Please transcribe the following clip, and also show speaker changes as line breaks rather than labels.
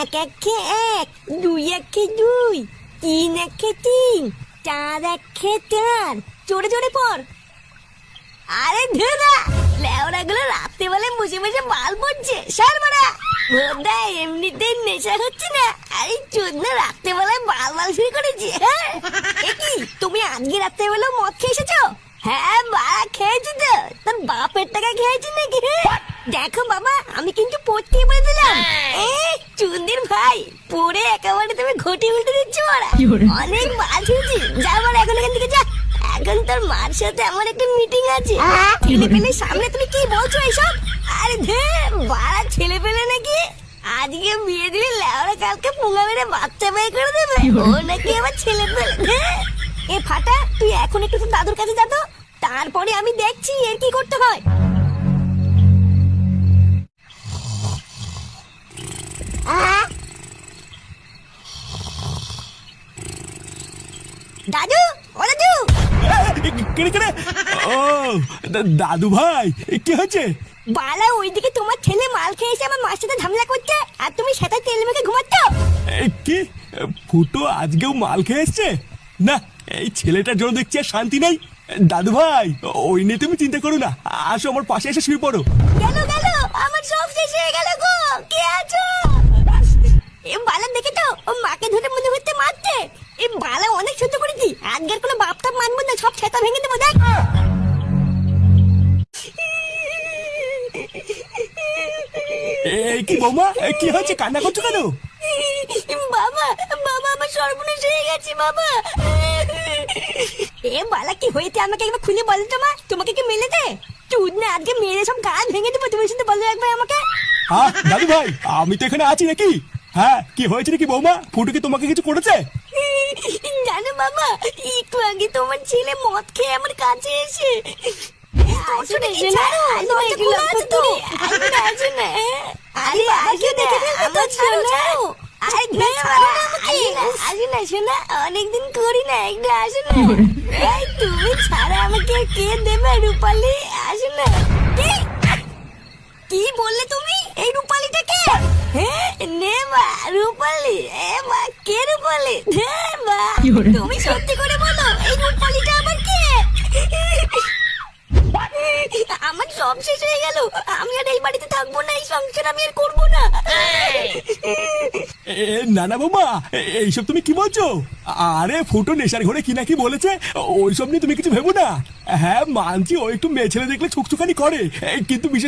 এক একে এক, দুই একে দুই, তিন একে তিন, চার একে চার। চড়ে চড়ে পড়। আরে ধুরা, লেওরা গুলো রাত্রেবেলায় বসে বসে মাল পড়ছে। সার মারা ভোদা, এমনিতেই নেশা হচ্ছে না, আরে চোদনা রাত্রেবেলায় মাল মাল শুরু করেছি। হ্যাঁ কি তুমি আজকে রাত্রেবেলা মদ খেয়ে এসেছো? হ্যাঁ বাড়া খেয়েছি তো, তোর বাপের টাকা খেয়েছি নাকি? দেখো বাবা, আমি কিন্তু পড়তেই বলে দিলাম। চুন্দির ভাই, পড়ে একেবারে তুমি ঘটি উল্টে দিচ্ছ। মারা অনেক মাছ হয়েছি, যা মারা এখন এখান থেকে যা। এখন তোর মার সাথে আমার একটা মিটিং আছে। ছেলে পেলে সামনে তুমি কি বলছো এইসব? আরে ধে বাড়া, ছেলে পেলে নাকি আজকে বিয়ে দিলে লেওরা কালকে পুঙ্গা মেরে বাচ্চা বের করে দেবে। ও নাকি আবার ছেলে পেলে। এ ফাটা, তুই এখন একটু তোর দাদুর কাছে যা তো, তারপরে আমি দেখছি এর কি করতে হয়। দাদু, ও দাদু।
দাদু ভাই, কি হয়েছে?
বালা, ওইদিকে তোমার ছেলে মাল খেয়ে এসে আমার মার সাথে ঝামেলা করছে, আর তুমি সেটা তেল মেখে ঘুমাচ্ছ।
কি ফুটো আজকেও মাল খেয়ে এসছে? না, এই ছেলেটার জন্য দেখছি আর শান্তি নেই। দাদু ভাই, ওই নিয়ে তুমি চিন্তা করো না, আসো আমার পাশে এসে শুয়ে পড়ো।
গেল গেল, আমার সব শেষ হয়ে গেল গো। কে আছো? এ বালা, দেখে তো ও মাকে ধরে মনে হচ্ছে মারছে। এ বালা, অনেক সহ্য করেছি, আজকের কোনো বাপ টাপ মানবো না, সব ছেতা ভেঙে দেবো। দেখ
কি বৌমা, কি হয়েছে? কান্না করছো কেন?
বাবা, বাবা আমার সর্বনাশ হয়ে গেছে বাবা। এ বালা, কি হয়েছে আমাকে একবার খুলে বলো তো মা, তোমাকে কি মেলেছে? চুদ না, আজকে মেরে সব গাল ভেঙে দেবো। তুমি শুধু বলো একবার আমাকে।
হ্যাঁ দাদু ভাই, আমি তো এখানে আছি নাকি? হ্যাঁ, কি হয়েছে নাকি বৌমা? ফুটো কি তোমাকে কিছু করেছে?
জানো বাবা, একটু আগে তোমার ছেলে মদ খেয়ে আমার কাছে এসে অনেকদিন করি না, একটু আসো না। তুমি ছাড়া আমাকে কে দেবে? রূপালী, আসো না। কি বললে তুমি? এই রূপালীটাকে? হ্যাঁ নে মা, রূপালী। এ মা, কে রূপালী? হ্যাঁ মা, তুমি সত্যি করে বলো, এই রূপালীটা আবার কে? আমার সব শেষ হয়ে গেল, আমি আর এই বাড়িতে থাকবো না, এই সংসার আমি আর করবো না।
না না বৌমা, এইসব তুমি কি বলছো? আরে ফুটো নেশার ঘরে কি নাকি বলেছে, ওইসব নিয়ে তুমি কিছু ভেবো না। হ্যাঁ মানছি, ও একটু মেয়ে ছেলে দেখলে ছুকছুকানি করে, কিন্তু বিশেষ